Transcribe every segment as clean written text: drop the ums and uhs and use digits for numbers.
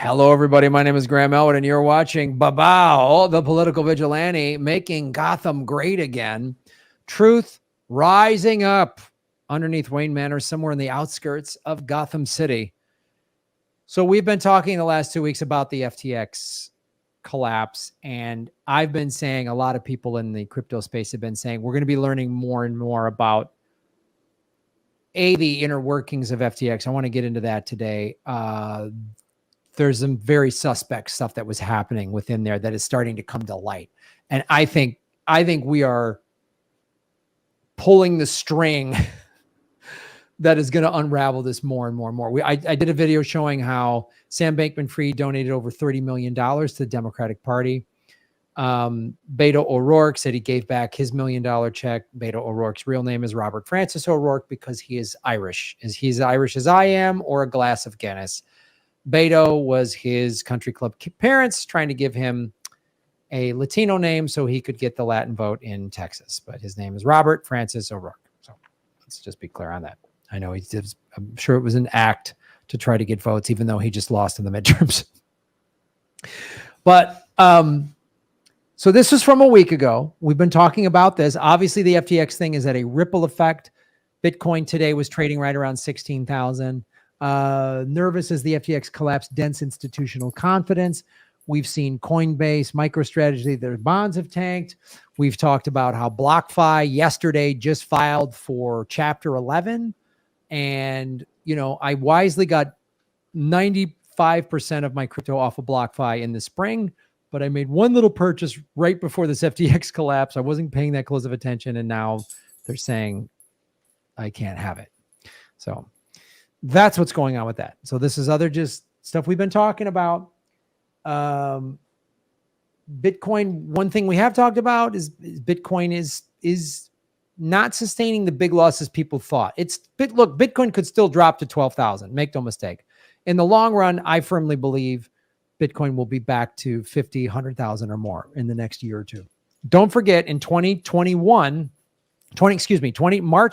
Hello, everybody. My name is Graham Elwood, and you're watching Babao, the political vigilante, making Gotham great again. Truth rising up underneath Wayne Manor, somewhere in the outskirts of Gotham City. So we've been talking the last 2 weeks about the FTX collapse, and I've been saying, a lot of people in the crypto space have been saying, we're going to be learning more and more about the inner workings of FTX. I want to get into that today. There's some very suspect stuff that was happening within there that is starting to come to light. And I think we are pulling the string that is going to unravel this more and more and more. I did a video showing how Sam Bankman-Fried donated over $30 million to the Democratic Party. Beto O'Rourke said he gave back his $1 million check. Beto O'Rourke's real name is Robert Francis O'Rourke because he is Irish. He's Irish as I am, or a glass of Guinness. Beto was his country club parents trying to give him a Latino name so he could get the Latin vote in Texas. But his name is Robert Francis O'Rourke. So let's just be clear on that. I know I'm sure it was an act to try to get votes, even though he just lost in the midterms. But so this was from a week ago. We've been talking about this. Obviously, the FTX thing is at a ripple effect. Bitcoin today was trading right around 16,000. Nervous as the FTX collapsed, dense institutional confidence. We've seen Coinbase, MicroStrategy, their bonds have tanked. We've talked about how BlockFi yesterday just filed for Chapter 11. And, you know, I wisely got 95% of my crypto off of BlockFi in the spring, but I made one little purchase right before this FTX collapse. I wasn't paying that close of attention, and now they're saying I can't have it. So that's what's going on with that. So this is other just stuff we've been talking about. Bitcoin, one thing we have talked about is Bitcoin is not sustaining the big losses people thought. Look, Bitcoin could still drop to 12,000. Make no mistake. In the long run, I firmly believe Bitcoin will be back to 50, 100,000 or more in the next year or two. Don't forget, in March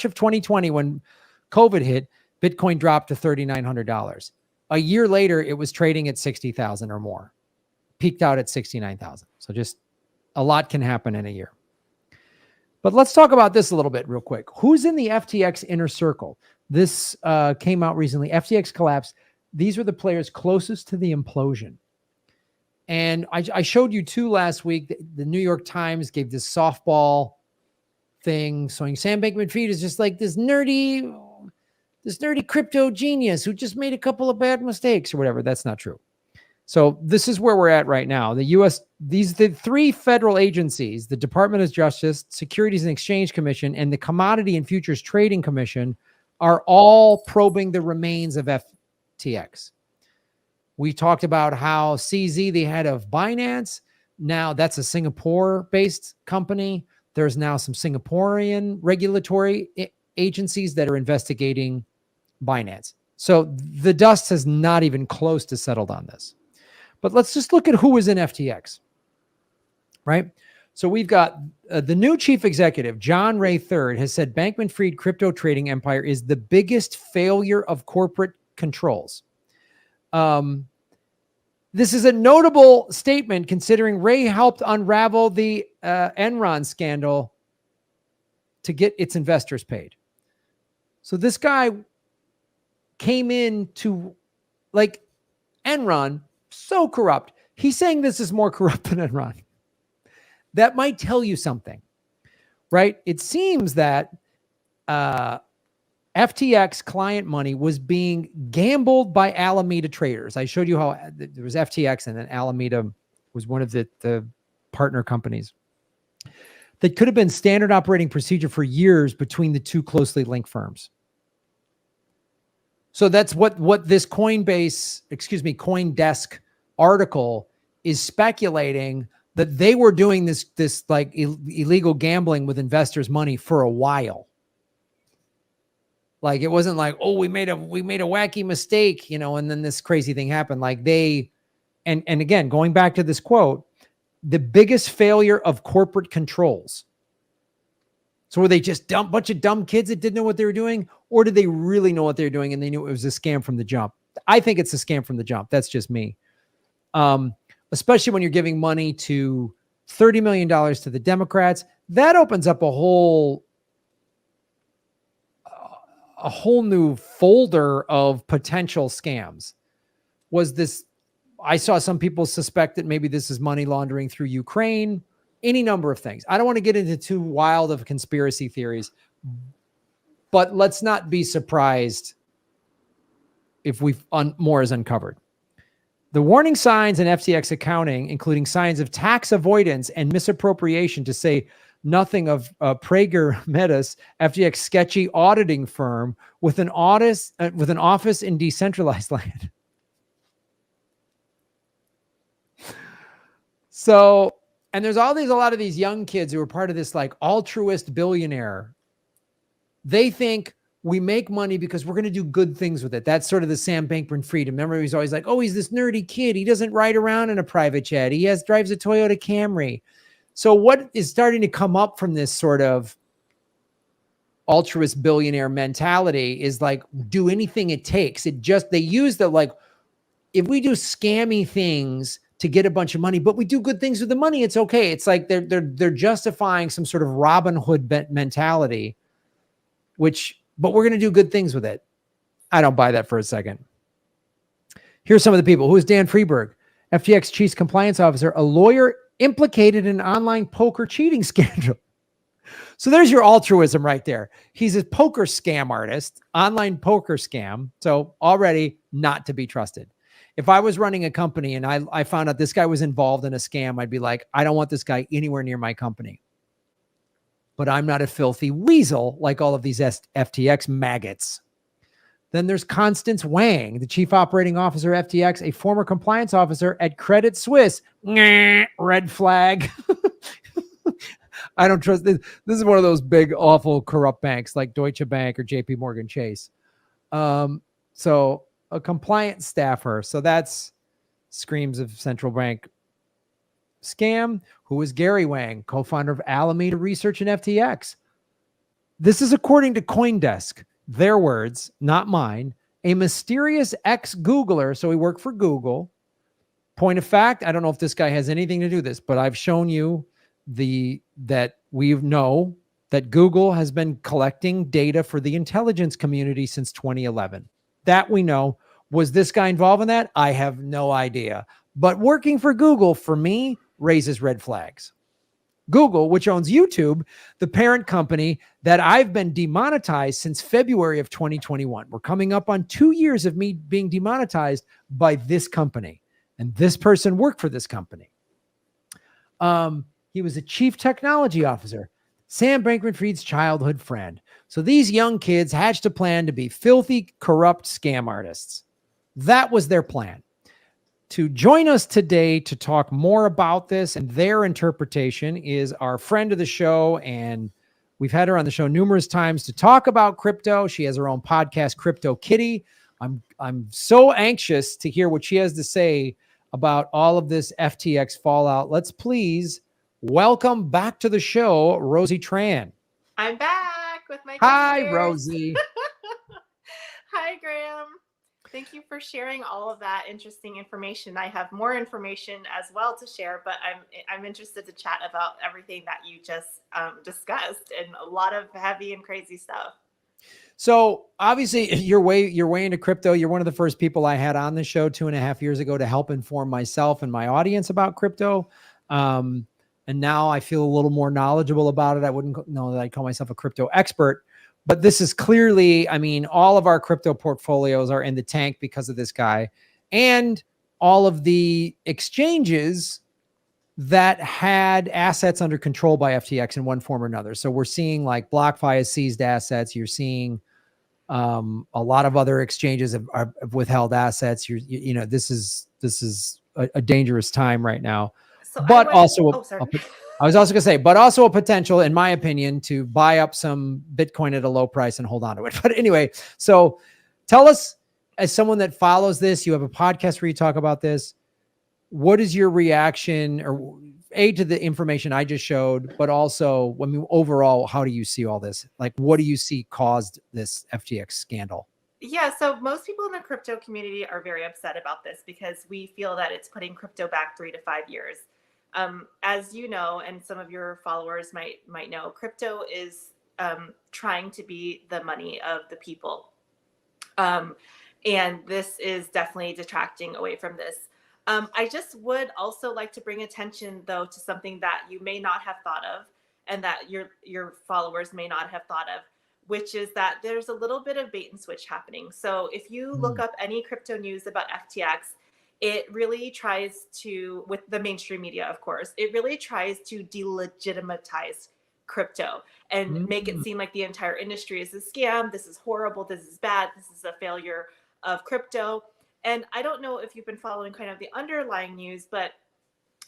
of 2020, when COVID hit, Bitcoin dropped to $3,900. A year later, it was trading at 60,000 or more, peaked out at 69,000. So just a lot can happen in a year. But let's talk about this a little bit real quick. Who's in the FTX inner circle? This came out recently. FTX collapse. These were the players closest to the implosion. And I showed you two last week. The New York Times gave this softball thing showing Sam Bankman-Fried is just like this nerdy crypto genius who just made a couple of bad mistakes or whatever. That's not true. So this is where we're at right now. The three federal agencies, the Department of Justice, Securities and Exchange Commission, and the Commodity and Futures Trading Commission, are all probing the remains of FTX. We talked about how CZ, the head of Binance, now that's a Singapore-based company. There's now some Singaporean regulatory agencies that are investigating Binance. So the dust has not even close to settled on this. But let's just look at who was in FTX, right? So we've got the new chief executive, John Ray III, has said Bankman-Fried crypto trading empire is the biggest failure of corporate controls. This is a notable statement considering Ray helped unravel the Enron scandal to get its investors paid. So this guy came in to, like, Enron, so corrupt. He's saying this is more corrupt than Enron. That might tell you something, right? It seems that FTX client money was being gambled by Alameda traders. I showed you how there was FTX and then Alameda was one of the partner companies. That could have been standard operating procedure for years between the two closely linked firms. So that's what this CoinDesk article is speculating, that they were doing this like illegal gambling with investors' money for a while. Like, it wasn't like, oh, we made a wacky mistake, you know, and then this crazy thing happened. Like and again, going back to this quote, the biggest failure of corporate controls. So were they just bunch of dumb kids that didn't know what they were doing? Or did they really know what they were doing and they knew it was a scam from the jump? I think it's a scam from the jump. That's just me. Especially when you're giving money to $30 million to the Democrats. That opens up a whole new folder of potential scams. I saw some people suspect that maybe this is money laundering through Ukraine, any number of things. I don't want to get into too wild of conspiracy theories, but let's not be surprised if more is uncovered. The warning signs in FTX accounting, including signs of tax avoidance and misappropriation, to say nothing of Prager Metis, FTX sketchy auditing firm with an office in decentralized land. So, and there's a lot of these young kids who are part of this like altruist billionaire. They think we make money because we're going to do good things with it. That's sort of the Sam Bankman-Fried. Remember, he's always like, oh, he's this nerdy kid. He doesn't ride around in a private jet. He drives a Toyota Camry. So what is starting to come up from this sort of altruist billionaire mentality is like, do anything it takes. They use the like, if we do scammy things to get a bunch of money, but we do good things with the money, it's okay. It's like they're justifying some sort of Robin Hood mentality, but we're going to do good things with it. I don't buy that for a second. Here's some of the people. Who is Dan Freeberg? FTX Chief Compliance Officer, a lawyer implicated in an online poker cheating scandal. So there's your altruism right there. He's a poker scam artist, online poker scam. So already not to be trusted. If I was running a company and I found out this guy was involved in a scam, I'd be like, I don't want this guy anywhere near my company. But I'm not a filthy weasel like all of these FTX maggots. Then there's Constance Wang, the chief operating officer of FTX, a former compliance officer at Credit Suisse. Red flag. I don't trust this. This is one of those big, awful, corrupt banks like Deutsche Bank or JP Morgan Chase. So a compliance staffer. So that's screams of central bank scam. Who is Gary Wang, co-founder of Alameda Research and FTX? This is according to CoinDesk, their words, not mine. A mysterious ex-Googler, so he worked for Google. Point of fact, I don't know if this guy has anything to do with this, but I've shown you that we know that Google has been collecting data for the intelligence community since 2011. That we know. Was this guy involved in that? I have no idea. But working for Google, for me, raises red flags. Google, which owns YouTube, the parent company that I've been demonetized since February of 2021. We're coming up on 2 years of me being demonetized by this company. And this person worked for this company. He was a chief technology officer, Sam Bankman-Fried's childhood friend. So these young kids hatched a plan to be filthy, corrupt scam artists. That was their plan. To join us today to talk more about this and their interpretation is our friend of the show, and we've had her on the show numerous times to talk about crypto. She has her own podcast, Crypto Kitty. I'm so anxious to hear what she has to say about all of this FTX fallout. Let's please welcome back to the show, Rosie Tran. I'm back with my Hi, Rosie. Hi, Graham. Thank you for sharing all of that interesting information. I have more information as well to share, but I'm interested to chat about everything that you just discussed, and a lot of heavy and crazy stuff. So obviously you're way into crypto. You're one of the first people I had on the show 2.5 years ago to help inform myself and my audience about crypto. And now I feel a little more knowledgeable about it. I wouldn't know that I'd call myself a crypto expert, but this is clearly, I mean, all of our crypto portfolios are in the tank because of this guy, and all of the exchanges that had assets under control by FTX in one form or another. So we're seeing like BlockFi has seized assets. You're seeing a lot of other exchanges have withheld assets. You know, this is a dangerous time right now. So but I was also going to say, but also a potential, in my opinion, to buy up some Bitcoin at a low price and hold on to it. But anyway, so tell us, as someone that follows this, you have a podcast where you talk about this. What is your reaction, or to the information I just showed, but also, I mean, overall, how do you see all this? Like, what do you see caused this FTX scandal? Yeah, so most people in the crypto community are very upset about this because we feel that it's putting crypto back 3 to 5 years. As you know, and some of your followers might know, crypto is trying to be the money of the people, and this is definitely detracting away from this. I just would also like to bring attention, though, to something that you may not have thought of, and that your followers may not have thought of, which is that there's a little bit of bait and switch happening. So if you look up any crypto news about FTX, it really tries to, with the mainstream media, of course, it really tries to delegitimize crypto and make it seem like the entire industry is a scam. This is horrible. This is bad. This is a failure of crypto. And I don't know if you've been following kind of the underlying news, but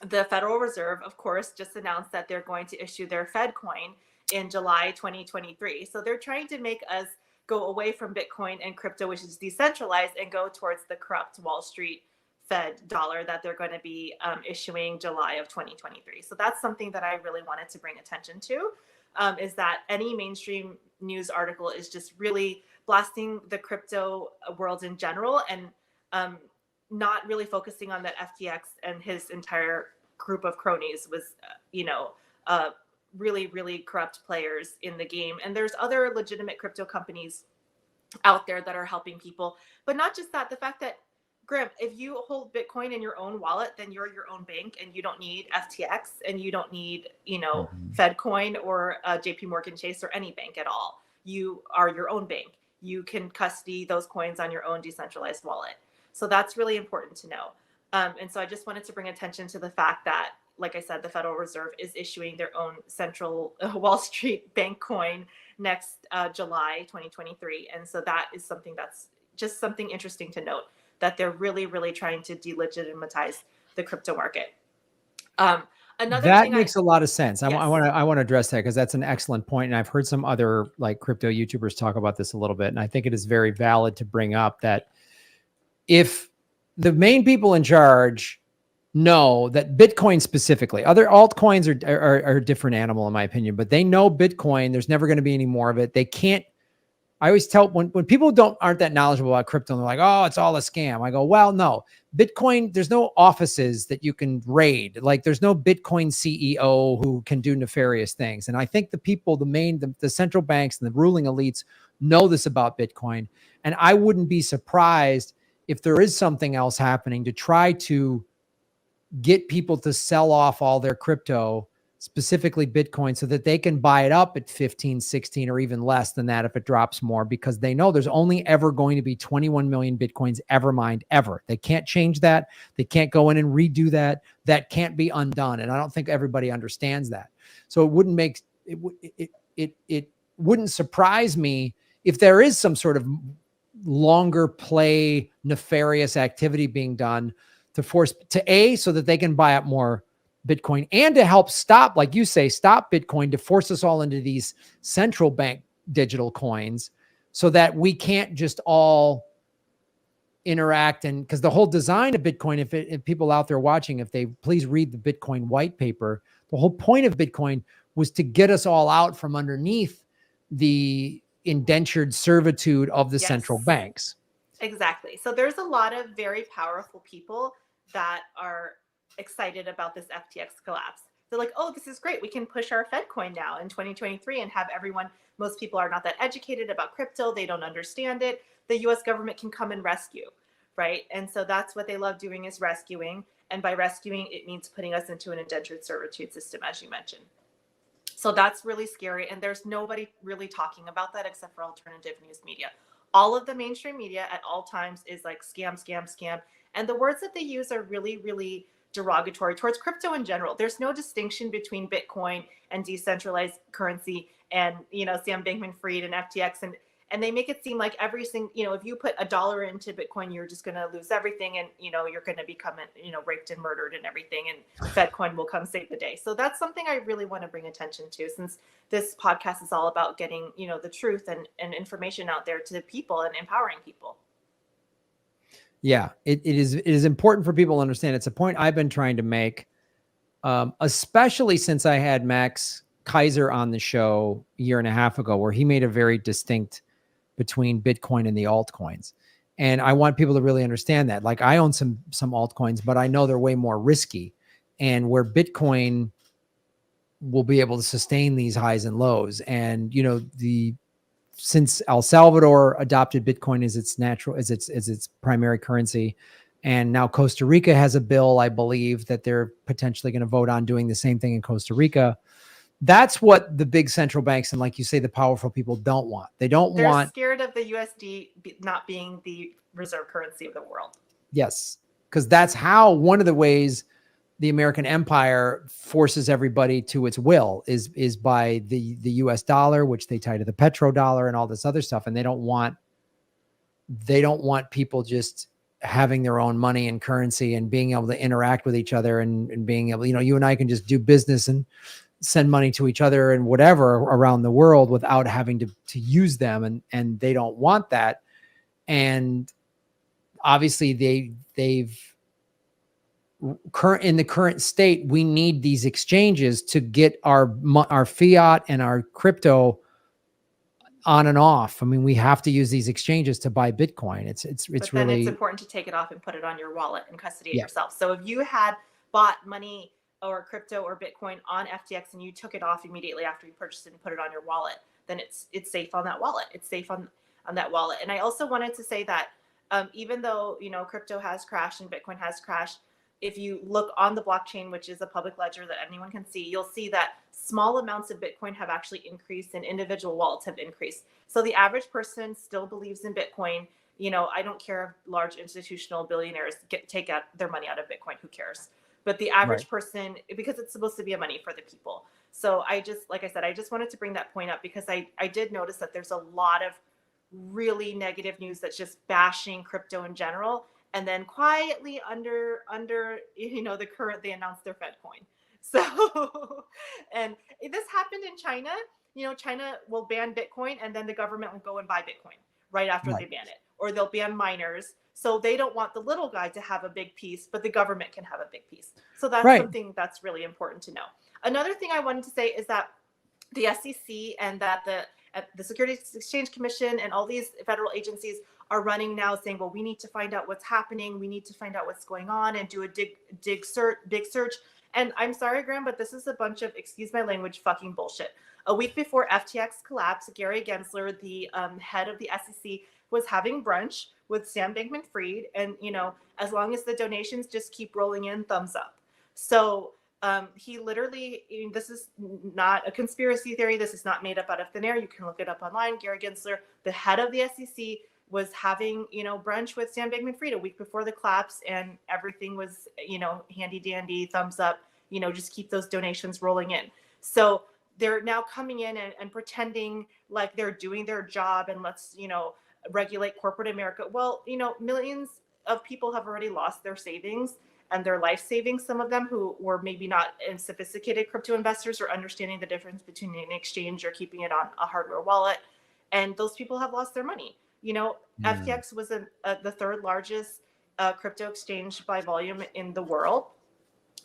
the Federal Reserve, of course, just announced that they're going to issue their Fed coin in July 2023. So they're trying to make us go away from Bitcoin and crypto, which is decentralized, and go towards the corrupt Wall Street Fed dollar that they're going to be issuing July of 2023. So that's something that I really wanted to bring attention to, is that any mainstream news article is just really blasting the crypto world in general, and not really focusing on that FTX and his entire group of cronies was, really, really corrupt players in the game. And there's other legitimate crypto companies out there that are helping people. But not just that, the fact that, Graham, if you hold Bitcoin in your own wallet, then you're your own bank, and you don't need FTX, and you don't need, FedCoin or JP Morgan Chase or any bank at all. You are your own bank. You can custody those coins on your own decentralized wallet. So that's really important to know. And so I just wanted to bring attention to the fact that, like I said, the Federal Reserve is issuing their own central Wall Street bank coin next July 2023. And so that is something that's just something interesting to note, that they're really, really trying to delegitimize the crypto market. That makes a lot of sense. Yes. I want to address that because that's an excellent point. And I've heard some other like crypto YouTubers talk about this a little bit. And I think it is very valid to bring up that if the main people in charge know that Bitcoin specifically, other altcoins are a different animal in my opinion, but they know Bitcoin, there's never going to be any more of it. They can't. I always tell when people aren't that knowledgeable about crypto, and they're like, oh, it's all a scam. I go, well, no, Bitcoin, there's no offices that you can raid. Like there's no Bitcoin CEO who can do nefarious things. And I think the people, the central banks and the ruling elites know this about Bitcoin. And I wouldn't be surprised if there is something else happening to try to get people to sell off all their crypto, specifically Bitcoin, so that they can buy it up at 15, 16, or even less than that if it drops more, because they know there's only ever going to be 21 million Bitcoins ever mined, ever. They can't change that. They can't go in and redo that. That can't be undone. And I don't think everybody understands that. So it wouldn't surprise me if there is some sort of longer play nefarious activity being done to force so that they can buy up more Bitcoin, and to help stop, like you say, stop Bitcoin, to force us all into these central bank digital coins so that we can't just all interact. And because the whole design of Bitcoin, if people out there watching, if they please read the Bitcoin white paper, the whole point of Bitcoin was to get us all out from underneath the indentured servitude of the central banks. Exactly. So there's a lot of very powerful people that are excited about this FTX collapse. They're like, oh, this is great. We can push our Fed coin now in 2023 and have most people are not that educated about crypto. They don't understand it. The US government can come and rescue, right? And so that's what they love doing, is rescuing. And by rescuing, it means putting us into an indentured servitude system, as you mentioned. So that's really scary. And there's nobody really talking about that except for alternative news media. All of the mainstream media at all times is like scam, scam, scam. And the words that they use are really, really derogatory towards crypto in general. There's no distinction between Bitcoin and decentralized currency and, Sam Bankman-Fried and FTX. And they make it seem like everything, if you put $1 into Bitcoin, you're just going to lose everything. And, you're going to become, raped and murdered and everything. And FedCoin will come save the day. So that's something I really want to bring attention to, since this podcast is all about getting, the truth and information out there to the people and empowering people. Yeah, it is important for people to understand. It's a point I've been trying to make, especially since I had Max Kaiser on the show a year and a half ago, where he made a very distinct between Bitcoin and the altcoins. And I want people to really understand that. Like, I own some altcoins, but I know they're way more risky. And where Bitcoin will be able to sustain these highs and lows. And, you know, since El Salvador adopted Bitcoin as its primary currency, and now Costa Rica has a bill, I believe, that they're potentially going to vote on doing the same thing in Costa Rica. That's what the big central banks and, like you say, the powerful people don't want. They're scared of the USD not being the reserve currency of the world. Yes, because that's how one of the ways the American empire forces everybody to its will is by the US dollar, which they tie to the petrodollar and all this other stuff. And they don't want people just having their own money and currency and being able to interact with each other and being able, you know, you and I can just do business and send money to each other and whatever around the world without having to use them. And they don't want that. And obviously they've in the current state, we need these exchanges to get our fiat and our crypto on and off. I mean, we have to use these exchanges to buy Bitcoin. But then really, it's important to take it off and put it on your wallet and custody it yourself. So if you had bought money or crypto or Bitcoin on FTX and you took it off immediately after you purchased it and put it on your wallet, then it's safe on that wallet. It's safe on that wallet. And I also wanted to say that even though, you know, crypto has crashed and Bitcoin has crashed, if you look on the blockchain, which is a public ledger that anyone can see, you'll see that small amounts of Bitcoin have actually increased and individual wallets have increased. So the average person still believes in Bitcoin. You know, I don't care if large institutional billionaires take out their money out of Bitcoin, who cares? But the average person, because it's supposed to be a money for the people. So like I said, I just wanted to bring that point up because I did notice that there's a lot of really negative news that's just bashing crypto in general. And then quietly under, you know, the current, they announced their Fed coin. So, and this happened in China. You know, China will ban Bitcoin and then the government will go and buy Bitcoin right after they ban it. Or they'll ban miners. So they don't want the little guy to have a big piece, but the government can have a big piece. So that's something that's really important to know. Another thing I wanted to say is that the SEC and that the Securities Exchange Commission and all these federal agencies are running now saying, well, we need to find out what's happening. We need to find out what's going on and do a big search. And I'm sorry, Graham, but this is a bunch of, excuse my language, fucking bullshit. A week before FTX collapsed, Gary Gensler, the head of the SEC, was having brunch with Sam Bankman-Fried. And, you know, as long as the donations just keep rolling in, thumbs up. So he literally, this is not a conspiracy theory. This is not made up out of thin air. You can look it up online. Gary Gensler, the head of the SEC, was having, you know, brunch with Sam Bankman-Fried a week before the collapse, and everything was, you know, handy dandy, thumbs up, you know, just keep those donations rolling in. So they're now coming in and pretending like they're doing their job and let's, you know, regulate corporate America. Well, you know, millions of people have already lost their savings and their life savings. Some of them who were maybe not in sophisticated crypto investors or understanding the difference between an exchange or keeping it on a hardware wallet. And those people have lost their money. You know, FTX was the third largest crypto exchange by volume in the world.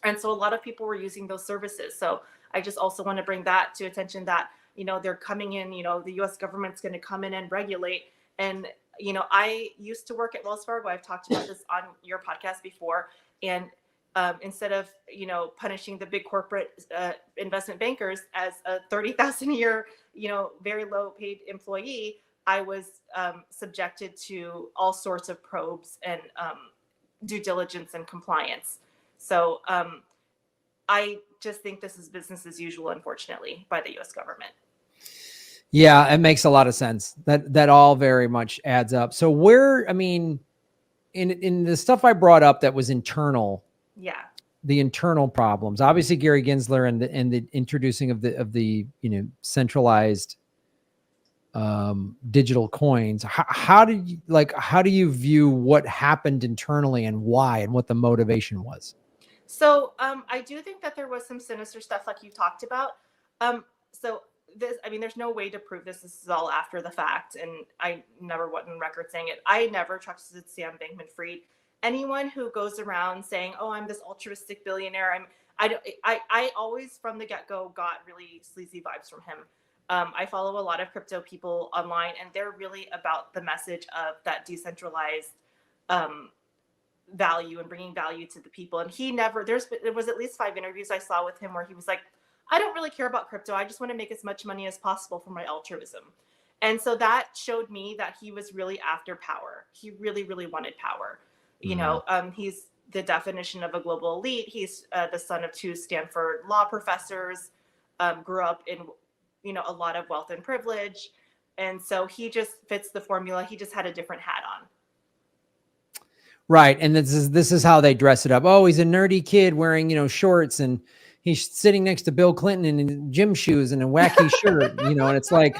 And so a lot of people were using those services. So I just also want to bring that to attention that, you know, they're coming in, you know, the US government's going to come in and regulate. And, you know, I used to work at Wells Fargo. I've talked about this on your podcast before. And instead of, you know, punishing the big corporate investment bankers as a 30,000 a year, you know, very low paid employee, I was subjected to all sorts of probes and due diligence and compliance. So I just think this is business as usual, unfortunately, by the U.S. government. Yeah, it makes a lot of sense. That all very much adds up. So where, I mean, in the stuff I brought up that was internal, the internal problems, obviously Gary Gensler and the introducing of the you know, centralized digital coins. How do you view what happened internally and why and what the motivation was? So I do think that there was some sinister stuff like you talked about. So this, I mean, there's no way to prove this. This is all after the fact. And I never went on record saying it. I never trusted Sam Bankman-Fried. Anyone who goes around saying, oh, I'm this altruistic billionaire. I always from the get-go got really sleazy vibes from him. I follow a lot of crypto people online, and they're really about the message of that decentralized value and bringing value to the people. And there was at least 5 interviews I saw with him where he was like, I don't really care about crypto. I just want to make as much money as possible for my altruism. And so that showed me that he was really after power. He really, really wanted power. He's the definition of a global elite. He's the son of 2 Stanford law professors, grew up in, a lot of wealth and privilege. And so he just fits the formula. He just had a different hat on. Right. And this is how they dress it up. Oh, he's a nerdy kid wearing, shorts, and he's sitting next to Bill Clinton in gym shoes and a wacky shirt, and it's like,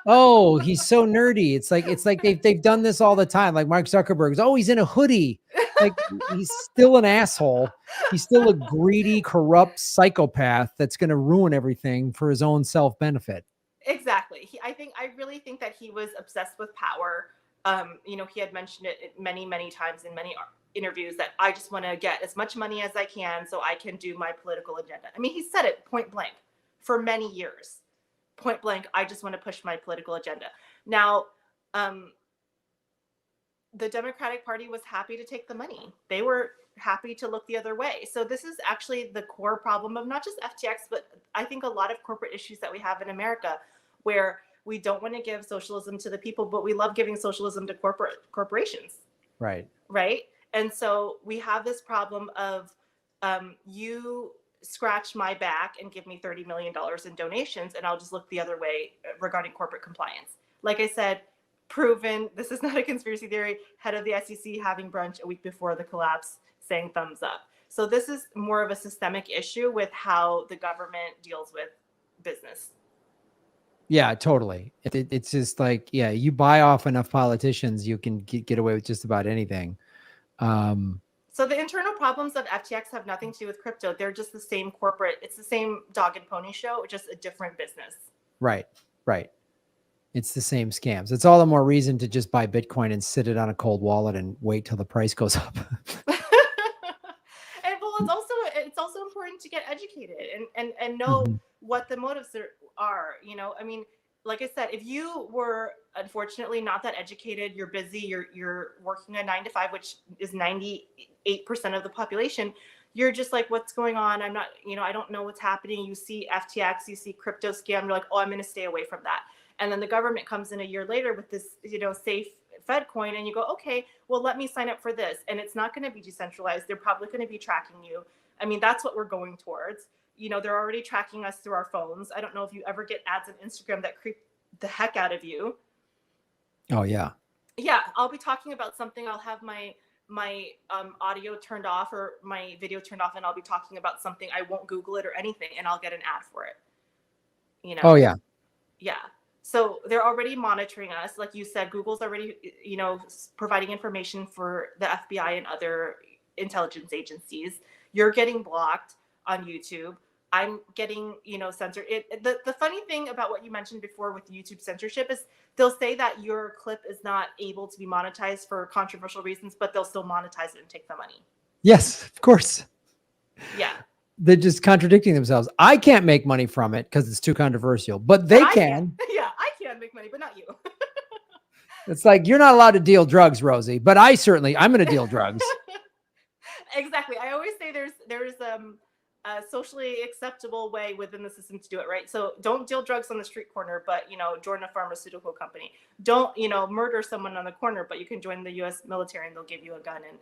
oh, he's so nerdy. It's like they've done this all the time. Like Mark Zuckerberg's, oh, he's in a hoodie. Like, he's still an asshole. He's still a greedy, corrupt psychopath that's going to ruin everything for his own self-benefit. Exactly. I really think that he was obsessed with power. He had mentioned it many, many times in many interviews that I just want to get as much money as I can so I can do my political agenda. I mean, he said it point blank for many years. Point blank, I just want to push my political agenda. Now, the Democratic Party was happy to take the money. They were happy to look the other way. So this is actually the core problem of not just FTX, but I think a lot of corporate issues that we have in America, where we don't want to give socialism to the people, but we love giving socialism to corporations. Right. Right. And so we have this problem of you scratch my back and give me $30 million in donations, and I'll just look the other way regarding corporate compliance. Like I said, proven, this is not a conspiracy theory, head of the SEC having brunch a week before the collapse saying thumbs up. So this is more of a systemic issue with how the government deals with business. Yeah, totally. It's just like, yeah, you buy off enough politicians, you can get away with just about anything. So the internal problems of FTX have nothing to do with crypto. They're just the same it's the same dog and pony show, just a different business. Right. It's the same scams. It's all the more reason to just buy Bitcoin and sit it on a cold wallet and wait till the price goes up. And well, it's also important to get educated and know what the motives are. I mean, like I said, if you were unfortunately not that educated, you're busy, you're working a 9-to-5, which is 98% of the population. You're just like, what's going on? I'm not, I don't know what's happening. You see FTX, you see crypto scam. You're like, oh, I'm going to stay away from that. And then the government comes in a year later with this, safe Fed coin, and you go, okay, well, let me sign up for this. And it's not going to be decentralized. They're probably going to be tracking you. I mean, that's what we're going towards. They're already tracking us through our phones. I don't know if you ever get ads on Instagram that creep the heck out of you. Oh, yeah. Yeah. I'll be talking about something. I'll have my audio turned off or my video turned off, and I'll be talking about something. I won't Google it or anything, and I'll get an ad for it. Oh, yeah. Yeah. So they're already monitoring us. Like you said, Google's already, providing information for the FBI and other intelligence agencies. You're getting blocked on YouTube. I'm getting, censored. The funny thing about what you mentioned before with YouTube censorship is they'll say that your clip is not able to be monetized for controversial reasons, but they'll still monetize it and take the money. Yes, of course. Yeah. They're just contradicting themselves. I can't make money from it because it's too controversial, but they can. Yeah, I can make money, but not you. It's like, you're not allowed to deal drugs, Rosie, but I'm going to deal drugs. Exactly. I always say there's a socially acceptable way within the system to do it, right? So don't deal drugs on the street corner, but join a pharmaceutical company. Don't murder someone on the corner, but you can join the U.S. military and they'll give you a gun and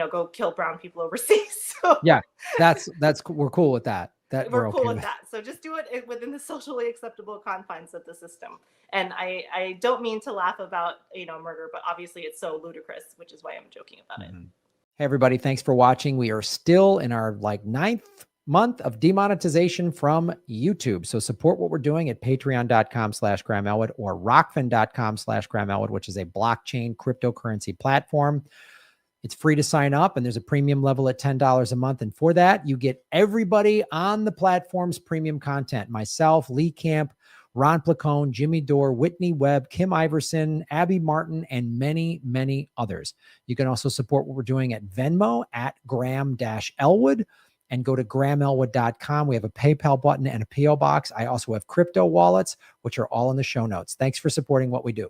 go kill brown people overseas. So, yeah, that's we're cool with that. We're cool with that. So just do it within the socially acceptable confines of the system. And I don't mean to laugh about murder, but obviously it's so ludicrous, which is why I'm joking about it. Hey everybody, thanks for watching. We are still in our 9th month of demonetization from YouTube. So support what we're doing at patreon.com/Graham Elwood or rockfin.com/Graham Elwood, which is a blockchain cryptocurrency platform. It's free to sign up, and there's a premium level at $10 a month. And for that, you get everybody on the platform's premium content. Myself, Lee Camp, Ron Placone, Jimmy Dore, Whitney Webb, Kim Iverson, Abby Martin, and many, many others. You can also support what we're doing at Venmo at Graham-Elwood and go to grahamelwood.com. We have a PayPal button and a PO box. I also have crypto wallets, which are all in the show notes. Thanks for supporting what we do.